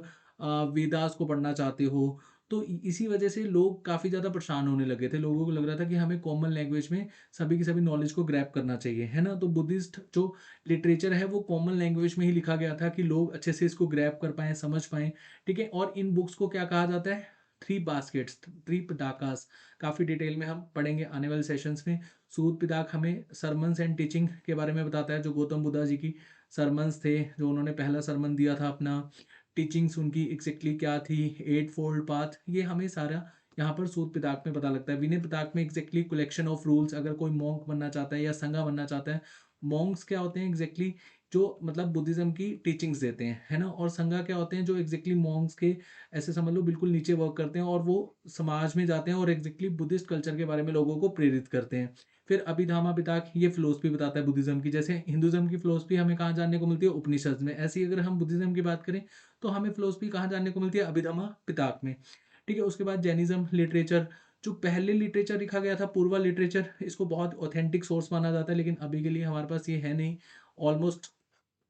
वेदास को पढ़ना चाहते हो, तो इसी वजह से लोग काफ़ी ज़्यादा परेशान होने लगे थे। लोगों को लग रहा था कि हमें कॉमन लैंग्वेज में सभी की सभी नॉलेज को ग्रैब करना चाहिए, है ना? तो बुद्धिस्ट जो लिटरेचर है वो कॉमन लैंग्वेज में ही लिखा गया था कि लोग अच्छे से इसको ग्रैब कर पाएँ, समझ पाएँ, ठीक है? और इन बुक्स को क्या कहा जाता है? Three baskets, three pitakas. काफ़ी डिटेल में हम पढ़ेंगे आने वाले सेशंस में। सूत पिताक हमें सरमन्स एंड टीचिंग के बारे में बताता है, जो गौतम बुद्धा जी की सरमन्स थे, जो उन्होंने पहला सरमन दिया था अपना, टीचिंग्स उनकी एग्जैक्टली क्या थी, एट फोल्ड पाथ, ये हमें सारा यहाँ पर सूत पिताक में पता लगता है। विनय पिताक में एग्जैक्टली कलेक्शन ऑफ रूल्स, अगर कोई मॉन्क बनना चाहता है या संघा बनना चाहता है, मॉन्क्स क्या होते हैं एग्जैक्टली जो मतलब बुद्धिज्म की टीचिंग्स देते हैं, है ना? और संघा क्या होते हैं जो एग्जैक्टली मॉन्क्स के ऐसे समझ लो बिल्कुल नीचे वर्क करते हैं और वो समाज में जाते हैं और एग्जैक्टली बुद्धिस्ट कल्चर के बारे में लोगों को प्रेरित करते हैं। फिर अभिधामा पिताक ये फिलोसफी बताता है बुद्धिज्म की, जैसे हिंदुइज्म की फिलोसफी हमें कहाँ जानने को मिलती है? उपनिषद में। ऐसे ही अगर हम बुद्धिज्म की बात करें तो हमें फिलोसफी कहाँ जानने को मिलती है? अभिधम्मा पिताक में, ठीक है? उसके बाद जैनिज्म लिटरेचर, जो पहले लिटरेचर लिखा गया था पूर्वा लिटरेचर, इसको बहुत ऑथेंटिक सोर्स माना जाता है लेकिन अभी के लिए हमारे पास ये है नहीं, ऑलमोस्ट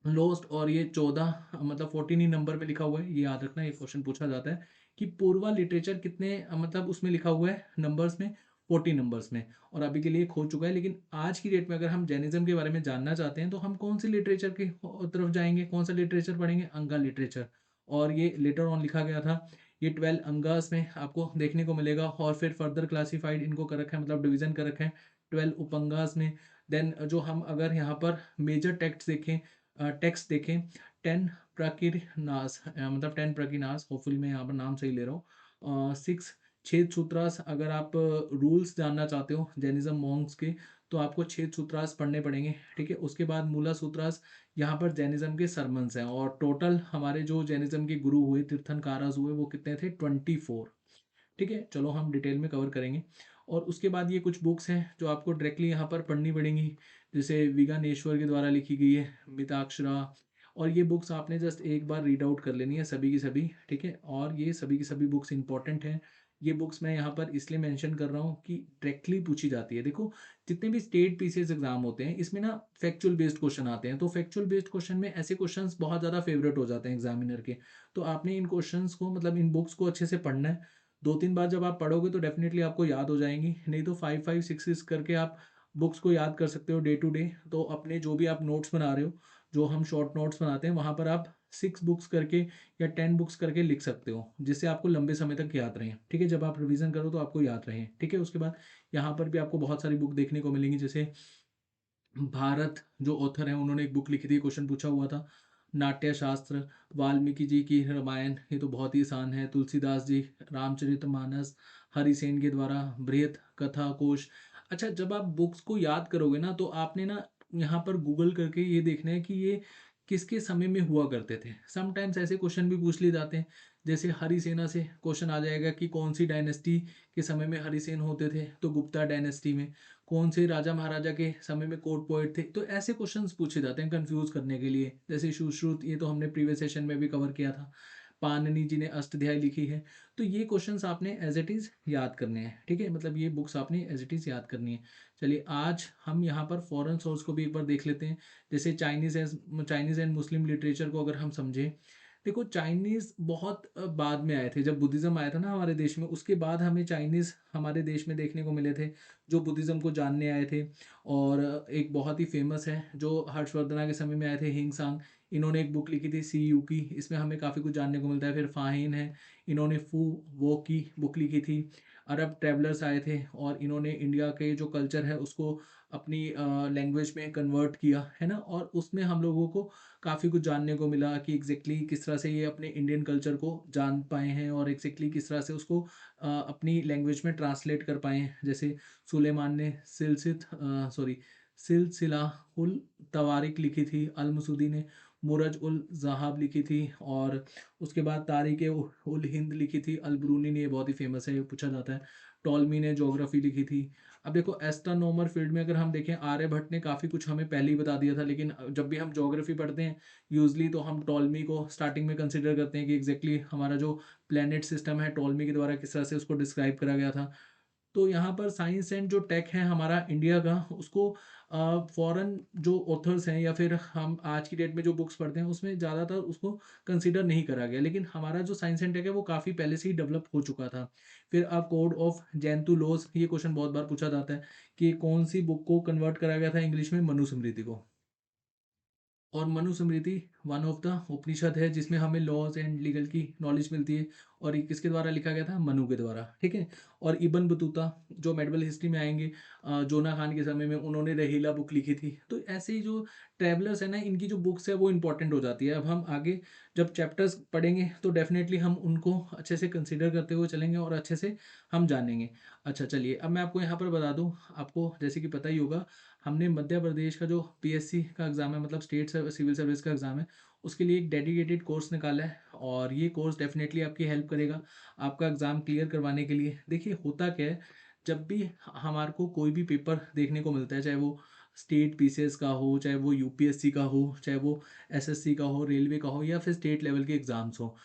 लोस्ट। और ये 14 मतलब 14 ही नंबर में लिखा हुआ है, ये याद रखना, ये क्वेश्चन पूछा जाता है कि पूर्वा लिटरेचर कितने मतलब उसमें लिखा हुआ है नंबर्स में, 40 नंबर्स में, और अभी के लिए खो चुका है। लेकिन आज की डेट में अगर हम जैनिज्म के बारे में जानना चाहते हैं तो हम कौन सी लिटरेचर की तरफ जाएंगे, कौन सा लिटरेचर पढ़ेंगे? अंगा लिटरेचर। और ये लेटर ऑन लिखा गया था। ये 12 अंगास में आपको देखने को मिलेगा और फिर फर्दर क्लासिफाइड इनको कर रखा है, मतलब डिवीजन कर रखे हैं 12 उपंगास में। देन जो हम अगर यहाँ पर मेजर टेक्स्ट देखें, टेक्स्ट देखें, 10 प्रकिरनास, मतलब 10 प्रकिरनास, होपफुली मैं यहाँ पर नाम सही ले रहा हूँ। 6 छेद सूत्रास, अगर आप रूल्स जानना चाहते हो जैनिज्म मॉन्क्स के तो आपको छेद सूत्रास पढ़ने पड़ेंगे, ठीक है? उसके बाद मूला सूत्रास, यहाँ पर जैनिज्म के सरमन्स हैं और टोटल हमारे जो जैनिज्म के गुरु हुए, तीर्थंकारास हुए, वो कितने थे? 24, ठीक है? चलो हम डिटेल में कवर करेंगे। और उसके बाद ये कुछ बुक्स हैं जो आपको डायरेक्टली यहाँ पर पढ़नी पड़ेंगी, जैसे विज्ञानेश्वर के द्वारा लिखी गई है मिताक्षरा। और ये बुक्स आपने जस्ट एक बार रीड आउट कर लेनी है सभी की सभी, ठीक है? और ये सभी की सभी बुक्स इंपॉर्टेंट हैं। ये बुक्स मैं यहाँ पर इसलिए मेंशन कर रहा हूँ कि डायरेक्टली पूछी जाती है। देखो जितने भी स्टेट पीसीएस एग्जाम होते हैं इसमें ना फैक्चुअल बेस्ड क्वेश्चन आते हैं, तो फैक्चुअल बेस्ड क्वेश्चन में ऐसे क्वेश्चंस बहुत ज़्यादा फेवरेट हो जाते हैं एग्जामिनर के। तो आपने इन क्वेश्चंस को मतलब इन बुक्स को अच्छे से पढ़ना है। 2-3 बार जब आप पढ़ोगे तो डेफ़िनेटली आपको याद हो जाएँगी, नहीं तो 5-5, 6-6 करके आप बुक्स को याद कर सकते हो डे टू डे। तो अपने जो भी आप नोट्स बना रहे हो, जो हम शॉर्ट नोट्स बनाते हैं, वहाँ पर आप 6 बुक्स करके या 10 बुक्स करके लिख सकते हो, जिससे आपको लंबे समय तक याद रहें, ठीक है? जब आप रिवीज़न करो तो आपको याद रहें, ठीक है? उसके बाद यहाँ पर भी आपको बहुत सारी बुक देखने को मिलेंगी, जैसे भारत जो ऑथर हैं उन्होंने एक बुक लिखी थी, क्वेश्चन पूछा हुआ था, नाट्य शास्त्र। वाल्मीकि जी की रामायण, ये तो बहुत ही आसान है। तुलसीदास जी रामचरितमानस, हरिसेन के द्वारा बृहत कथा कोश। अच्छा, जब आप बुक्स को याद करोगे ना तो आपने ना यहाँ पर गूगल करके ये देखना है कि ये किसके समय में हुआ करते थे। समटाइम्स ऐसे क्वेश्चन भी पूछ लिए जाते हैं, जैसे हरिसेना से क्वेश्चन आ जाएगा कि कौन सी डायनेस्टी के समय में हरिसेन होते थे, तो गुप्ता डायनेस्टी में। कौन से राजा महाराजा के समय में कोर्ट पोएट थे, तो ऐसे क्वेश्चंस पूछे जाते हैं कंफ्यूज करने के लिए। जैसे सुश्रुत, ये तो हमने प्रीवियस सेशन में भी कवर किया था। पाणिनि जी ने अष्टाध्यायी लिखी है। तो ये क्वेश्चंस आपने एज इट इज़ याद करने हैं, ठीक है, मतलब ये बुक्स आपने एज इट इज़ याद करनी है। चलिए आज हम यहाँ पर फॉरेन सोर्स को भी एक बार देख लेते हैं। जैसे चाइनीज़ एंड मुस्लिम लिटरेचर को अगर हम समझें, देखो चाइनीज़ बहुत बाद में आए थे, जब बुद्धिज़्म आया था ना हमारे देश में, उसके बाद हमें चाइनीज़ हमारे देश में देखने को मिले थे, जो बुद्धिज़्म को जानने आए थे। और एक बहुत ही फ़ेमस है जो हर्षवर्धना के समय में आए थे, हिंग सांग। इन्होंने एक बुक लिखी थी सी यू की, इसमें हमें काफ़ी कुछ जानने को मिलता है। फिर फाहिन है, इन्होंने फू वो की बुक लिखी थी। अरब ट्रैवलर्स आए थे और इन्होंने इंडिया के जो कल्चर है उसको अपनी लैंग्वेज में कन्वर्ट किया, है ना? और उसमें हम लोगों को काफ़ी कुछ जानने को मिला कि एग्जैक्टली किस तरह से ये अपने इंडियन कल्चर को जान पाए हैं और एग्जैक्टली किस तरह से उसको अपनी लैंग्वेज में ट्रांसलेट कर पाए हैं। जैसे सुलेमान ने सिलसिलाहुल तवारिक लिखी थी, अल मसूदी ने मुरज उल ज़हाब लिखी थी, और उसके बाद तारिक उल हिंद लिखी थी, अल ब्रूनी ने, ये बहुत ही फेमस है, ये पूछा जाता है। टॉलमी ने ज्योग्राफी लिखी थी। अब देखो एस्ट्रोनॉमर फील्ड में अगर हम देखें, आर्यभट्ट ने काफ़ी कुछ हमें पहले ही बता दिया था, लेकिन जब भी हम ज्योग्राफी पढ़ते हैं यूजली तो हम टॉलमी को स्टार्टिंग में कंसिडर करते हैं कि एग्जैक्टली हमारा जो प्लेनेट सिस्टम है टॉलमी के द्वारा किस तरह से उसको डिस्क्राइब करा गया था। तो यहाँ पर साइंस एंड जो टेक है हमारा इंडिया का, उसको फॉरेन जो ऑथर्स हैं या फिर हम आज की डेट में जो बुक्स पढ़ते हैं उसमें ज़्यादातर उसको कंसीडर नहीं करा गया, लेकिन हमारा जो साइंस एंड टेक है वो काफ़ी पहले से ही डेवलप हो चुका था। फिर कोड ऑफ जैंतु लॉज, ये क्वेश्चन बहुत बार पूछा जाता है कि कौन सी बुक को कन्वर्ट करा गया था इंग्लिश में, मनुस्मृति को। और मनुस्मृति वन ऑफ द उपनिषद है जिसमें हमें लॉज एंड लीगल की नॉलेज मिलती है, और ये किसके द्वारा लिखा गया था, मनु के द्वारा, ठीक है। और इब्न बतूता जो मेडिवल हिस्ट्री में आएंगे, जोना खान के समय में उन्होंने रहीला बुक लिखी थी। तो ऐसे ही जो ट्रैवलर्स है ना, इनकी जो बुक्स है वो इंपॉर्टेंट हो जाती है। अब हम आगे जब चैप्टर्स पढ़ेंगे तो डेफिनेटली हम उनको अच्छे से कंसिडर करते हुए चलेंगे और अच्छे से हम जानेंगे। अच्छा चलिए, अब मैं आपको यहाँ पर बता दूँ, आपको जैसे कि पता ही होगा, हमने मध्य प्रदेश का जो पीएससी का एग्ज़ाम है, मतलब स्टेट सिविल सर्विस का एग्ज़ाम है, उसके लिए एक डेडिकेटेड कोर्स निकाला है, और ये कोर्स डेफिनेटली आपकी हेल्प करेगा आपका एग्ज़ाम क्लियर करवाने के लिए। देखिए होता क्या है, जब भी हमारे को कोई भी पेपर देखने को मिलता है, चाहे वो स्टेट पीसीएस का हो, चाहे वो यूपीएससी का हो, चाहे वो एसएससी का हो, रेलवे का हो, या फिर स्टेट लेवल के एग्ज़ाम्स हो।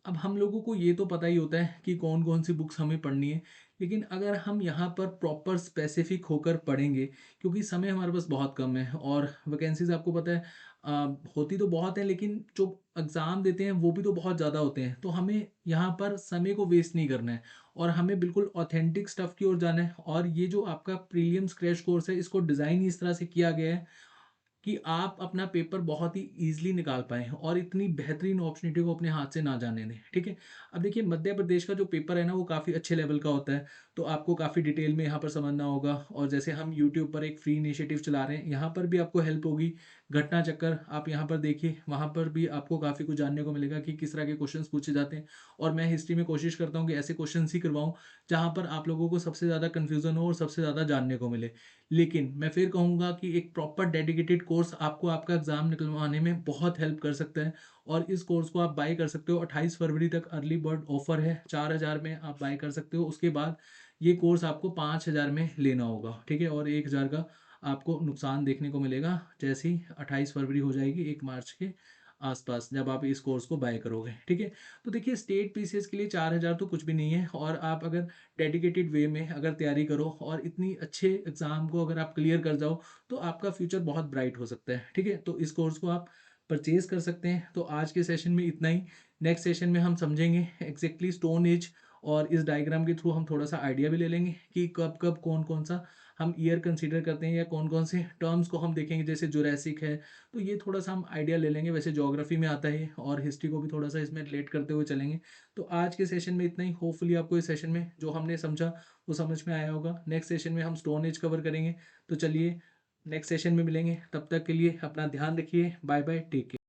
अब हम लोगों को ये तो पता ही होता है कि कौन कौन सी बुक्स हमें पढ़नी है, लेकिन अगर हम यहाँ पर प्रॉपर स्पेसिफिक होकर पढ़ेंगे, क्योंकि समय हमारे पास बहुत कम है और वैकेंसीज आपको पता है होती तो बहुत है, लेकिन जो एग्ज़ाम देते हैं वो भी तो बहुत ज़्यादा होते हैं। तो हमें यहाँ पर समय को वेस्ट नहीं करना है और हमें बिल्कुल ऑथेंटिक स्टफ़ की ओर जाना है। और ये जो आपका प्रीलिम्स क्रैश कोर्स है, इसको डिज़ाइन ही इस तरह से किया गया है कि आप अपना पेपर बहुत ही ईज़िली निकाल पाएँ और इतनी बेहतरीन अपॉर्चुनिटी को अपने हाथ से ना जाने दें, ठीक है? अब देखिए मध्य प्रदेश का जो पेपर है ना, वो काफ़ी अच्छे लेवल का होता है, तो आपको काफ़ी डिटेल में यहाँ पर समझना होगा। और जैसे हम यूट्यूब पर एक फ्री इनिशिएटिव चला रहे हैं, यहाँ पर भी आपको हेल्प होगी। घटना चक्कर आप यहाँ पर देखिए, वहाँ पर भी आपको काफ़ी कुछ जानने को मिलेगा कि किस तरह के क्वेश्चंस पूछे जाते हैं। और मैं हिस्ट्री में कोशिश करता हूँ कि ऐसे क्वेश्चंस ही करवाऊँ, जहाँ पर आप लोगों को सबसे ज़्यादा कन्फ्यूज़न हो और सबसे ज़्यादा जानने को मिले। लेकिन मैं फिर कहूँगा कि एक प्रॉपर डेडिकेटेड कोर्स आपको आपका एग्ज़ाम निकलवाने में बहुत हेल्प कर सकता है, और इस कोर्स को आप बाय कर सकते हो। 28 फरवरी तक अर्ली बर्ड ऑफ़र है, 4000 में आप बाय कर सकते हो। उसके बाद ये कोर्स आपको 5000 में लेना होगा, ठीक है? और 1000 का आपको नुकसान देखने को मिलेगा जैसे ही 28 फरवरी हो जाएगी, 1 मार्च के आसपास, जब आप इस कोर्स को बाय करोगे, ठीक है? तो देखिए स्टेट पीसीएस के लिए 4000 तो कुछ भी नहीं है, और आप अगर डेडिकेटेड वे में अगर तैयारी करो और इतनी अच्छे एग्ज़ाम को अगर आप क्लियर कर जाओ, तो आपका फ्यूचर बहुत ब्राइट हो सकता है, ठीक है? तो इस कोर्स को आप परचेज़ कर सकते हैं। तो आज के सेशन में इतना ही। नेक्स्ट सेशन में हम समझेंगे एग्जैक्टली स्टोन एज, और इस डायग्राम के थ्रू हम थोड़ा-सा आइडिया भी ले लेंगे कि कब-कब, कौन-कौन सा हम ईयर कंसीडर करते हैं, या कौन-कौन से टर्म्स को हम देखेंगे, जैसे जुरासिक है। तो ये थोड़ा-सा हम आइडिया ले लेंगे, वैसे ज्योग्राफी में आता है और हिस्ट्री को भी थोड़ा-सा इसमें रिलेट करते हुए चलेंगे। तो आज के सेशन में इतना ही। होपफुली आपको इस सेशन में जो हमने समझा वो समझ में आया होगा। नेक्स्ट सेशन में हम स्टोन एज कवर करेंगे। तो चलिए नेक्स्ट सेशन में मिलेंगे, तब तक के लिए अपना ध्यान रखिए। Bye bye, take care.